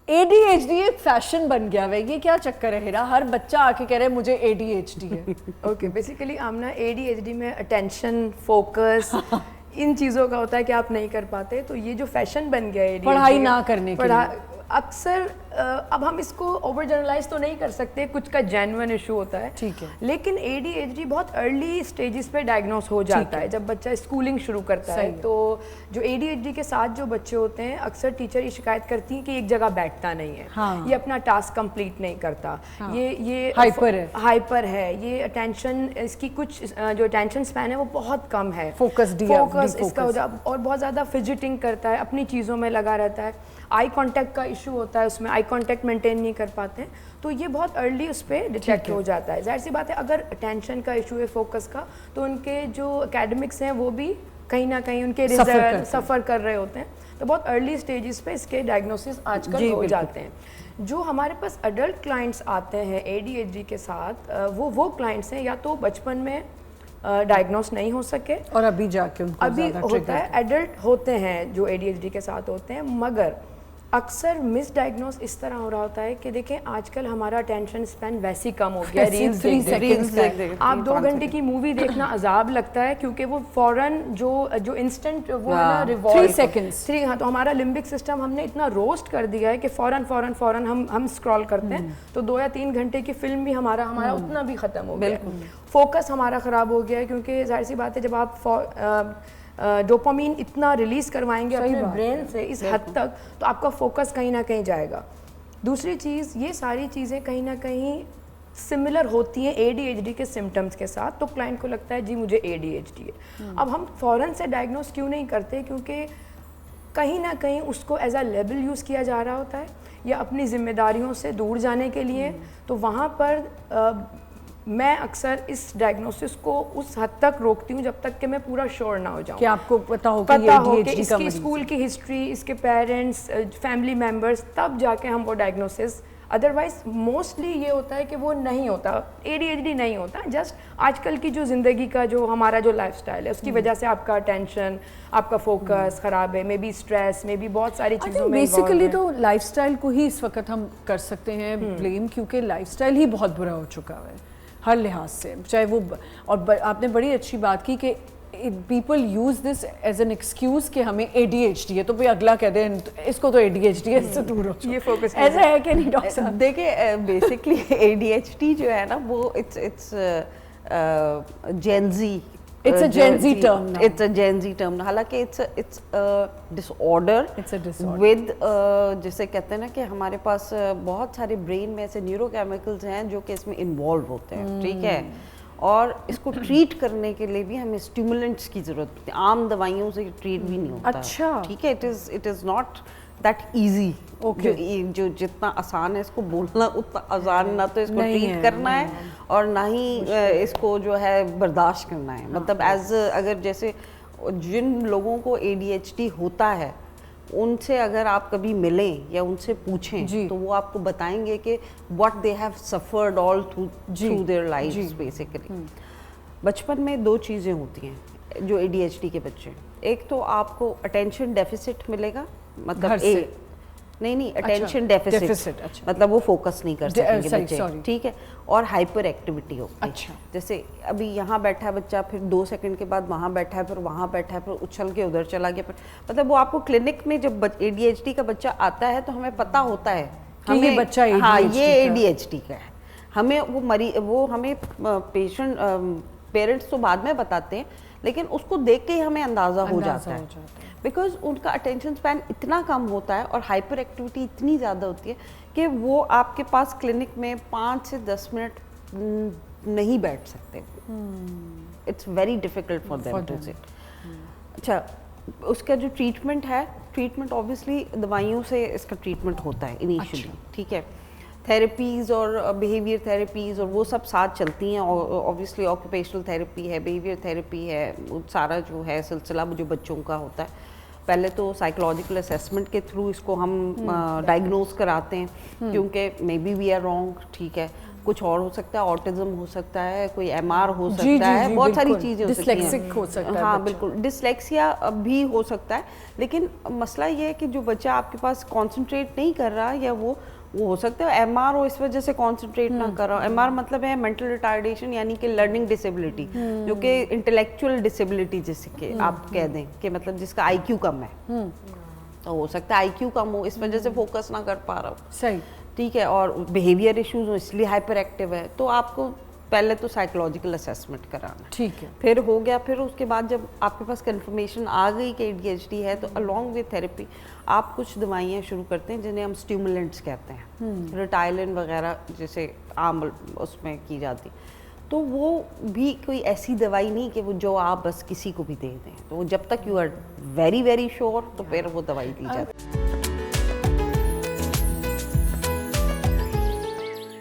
ADHD एक fashion बन गया है, ये क्या चक्कर है हिरा? हर बच्चा आके कह रहा है मुझे ADHD है। ओके, बेसिकली आमना ADHD में अटेंशन, फोकस इन चीज़ों का होता है कि आप नहीं कर पाते, तो ये जो फैशन बन गया है पढ़ाई ना करने के लिए अक्सर अब हम इसको ओवर जनरलाइज तो नहीं कर सकते, कुछ का जेन्युइन इशू होता है, ठीक है, लेकिन ADHD बहुत अर्ली स्टेजेस पे डायग्नोस हो जाता है। जब बच्चा स्कूलिंग शुरू करता है तो जो ADHD के साथ जो बच्चे होते हैं, अक्सर टीचर ये शिकायत करती हैं कि एक जगह बैठता नहीं है, हाँ, ये अपना टास्क कंप्लीट नहीं करता, हाँ, ये हाइपर है, ये अटेंशन, इसकी कुछ जो अटेंशन स्पैन है वो बहुत कम है, फोकस इसका हो जाता, और बहुत ज़्यादा फिजिटिंग करता है, अपनी चीज़ों में लगा रहता है, आई कांटेक्ट का इशू होता है, उसमें आई कांटेक्ट मेंटेन नहीं कर पाते हैं, तो ये बहुत अर्ली उस पर डिटेक्ट हो जाता है। जाहिर सी बात है, अगर अटेंशन का इशू है, फोकस का, तो उनके जो एकेडमिक्स हैं वो भी कहीं ना कहीं उनके रिजल्ट सफ़र कर रहे होते हैं, तो बहुत अर्ली स्टेजेस पे इसके डायग्नोसिस आजकल हो जाते हैं। जो हमारे पास अडल्ट क्लाइंट्स आते हैं ADHD के साथ, वो क्लाइंट्स हैं या तो बचपन में डायग्नोस नहीं हो सके और अभी जाके उनको अभी होता है, एडल्ट होते हैं जो ADHD के साथ होते हैं, मगर अक्सर मिस डायग्नोस इस तरह हो रहा होता है कि देखें आजकल हमारा अटेंशन स्पैन वैसे ही कम हो गया, रील्स देख आप 2 घंटे की मूवी देखना अजाब लगता है, क्योंकि वो फौरन जो इंस्टेंट वो है ना, रिवॉल्व 3 सेकंड्स, हाँ, तो हमारा लिम्बिक सिस्टम हमने इतना रोस्ट कर दिया है कि फौरन हम स्क्रॉल करते हैं, तो 2 या 3 घंटे की फिल्म भी हमारा उतना भी खत्म हो गया, फोकस हमारा ख़राब हो गया है, क्योंकि जाहिर सी बात है जब आप डोपामीन इतना रिलीज करवाएंगे अपने ब्रेन से इस हद तक, तो आपका फोकस कहीं ना कहीं जाएगा। दूसरी चीज़, ये सारी चीज़ें कहीं ना कहीं सिमिलर होती हैं ADHD के सिम्टम्स के साथ, तो क्लाइंट को लगता है जी मुझे ADHD है। अब हम फ़ौरन से डायग्नोस क्यों नहीं करते? क्योंकि कहीं ना कहीं उसको एज अ लेबल यूज़ किया जा रहा होता है, या अपनी जिम्मेदारियों से दूर जाने के लिए, तो वहाँ पर मैं अक्सर इस डायग्नोसिस को उस हद तक रोकती हूँ जब तक कि मैं पूरा श्योर ना हो जाऊँ, कि आपको पता हो कि इसकी स्कूल की हिस्ट्री, इसके पेरेंट्स, फैमिली मेम्बर्स, तब जाके हम वो डायग्नोसिस। अदरवाइज मोस्टली ये होता है कि वो नहीं होता, ADHD नहीं होता, जस्ट आजकल की जो ज़िंदगी का जो हमारा जो लाइफस्टाइल है उसकी वजह से आपका अटेंशन, आपका फोकस ख़राब है, may be stress, may be बहुत सारी चीज़ों में बेसिकली तो लाइफस्टाइल को ही इस वक्त हम कर सकते हैं ब्लेम, क्योंकि लाइफस्टाइल ही बहुत बुरा हो चुका है हर लिहाज से, चाहे वो, और आपने बड़ी अच्छी बात की कि people use this as an excuse कि हमें ADHD है, तो भाई अगला कह दे इसको तो ADHD है, इससे दूर हो, ये फोकस ऐसा है कि नहीं डॉक्टर साहब? देखिए बेसिकली ADHD जो है ना वो it's Gen Z, It's a Gen Z term now. It's a Gen Z term. हालांकि it's a disorder. It's a disorder. With जिसे कहते हैं ना कि हमारे पास बहुत सारे ब्रेन में ऐसे न्यूरोकेमिकल्स हैं जो कि इसमें इन्वॉल्व होते हैं, ठीक है, और इसको ट्रीट करने के लिए भी हमें स्टिमुलेंट्स की ज़रूरत होती है, आम दवाइयों से ट्रीट भी नहीं होता। अच्छा, ठीक है, it is not that easy. जो जितना आसान है इसको बोलना, उतना आसान ना तो इसको ट्रीट करना है और ना ही इसको जो है बर्दाश्त करना है। मतलब एज अगर जैसे जिन लोगों को ADHD होता है उनसे अगर आप कभी मिलें या उनसे पूछें तो वो आपको बताएंगे कि what they have suffered all through their lives basically. बचपन में 2 चीज़ें होती हैं जो ADHD के बच्चे, एक तो आपको अटेंशन डेफिसिट मिलेगा, मतलब नहीं अटेंशन डेफिसिट, मतलब वो फोकस नहीं कर सकेंगे बच्चे, ठीक है, और हाइपर एक्टिविटी होगी। अच्छा, जैसे अभी यहाँ बैठा है बच्चा, फिर 2 सेकंड के बाद वहाँ बैठा है, फिर वहाँ बैठा है, फिर उछल के उधर चला गया, फिर मतलब वो आपको क्लिनिक में जब ADHD का बच्चा आता है तो हमें पता होता है हमें ये बच्चा ADHD हाँ ये ADHD का है। हमें वो हमें पेरेंट्स तो बाद में बताते हैं, लेकिन उसको देख के ही हमें अंदाज़ा हो जाता है, बिकॉज उनका अटेंशन स्पैन इतना कम होता है और हाइपर एक्टिविटी इतनी ज़्यादा होती है कि वो आपके पास क्लिनिक में 5 से 10 मिनट नहीं बैठ सकते। It's very difficult for them to sit. अच्छा, उसका जो ट्रीटमेंट ऑब्वियसली दवाइयों से इसका ट्रीटमेंट होता है इनिशियली, ठीक है, थेरेपीज़ और बिहेवियर थेरेपीज़ और वो सब साथ चलती हैं। ऑब्वियसली ऑक्यूपेशनल थेरेपी है, बिहेवियर थेरेपी है, वो सारा जो है सिलसिला जो बच्चों का होता है। पहले तो साइकोलॉजिकल असेसमेंट के थ्रू इसको हम डायग्नोज कराते हैं, क्योंकि maybe we are wrong, ठीक है, कुछ और हो सकता है, ऑटिज्म हो सकता है, कोई MR हो जी, सकता जी, है, जी, बहुत सारी बिल्कुल। चीज़ें हो सकती हैं। डिस्लेक्सिक हो सकता है हाँ बच्चा। बिल्कुल, डिसलेक्सिया भी हो सकता है, लेकिन मसला ये है कि जो बच्चा आपके पास कॉन्सेंट्रेट नहीं कर रहा या वो हो सकता है MR हो इस वजह से कॉन्सेंट्रेट ना कर रहा हो। MR मतलब है मेंटल रिटार्डेशन, यानी कि लर्निंग डिसेबिलिटी, जो कि इंटेलेक्चुअल डिसेबिलिटी जिसे कि आप कह दें कि मतलब जिसका IQ कम है, तो हो सकता है IQ कम हो, इस वजह से फोकस ना कर पा रहा हो। सही। ठीक है, और बिहेवियर इश्यूज हो इसलिए हाइपर एक्टिव है, तो आपको पहले तो साइकोलॉजिकल असेसमेंट कराना है। ठीक है। फिर हो गया, फिर उसके बाद जब आपके पास कंफर्मेशन आ गई कि ADHD है, तो अलोंग विद थेरेपी आप कुछ दवाइयाँ शुरू करते हैं जिन्हें हम स्टिमुलेंट्स कहते हैं, रिटाइलिन वगैरह जैसे आम उसमें की जाती, तो वो भी कोई ऐसी दवाई नहीं कि वो जो आप बस किसी को भी दे दें, तो जब तक you are very very sure तो फिर वो दवाई दी जाती है।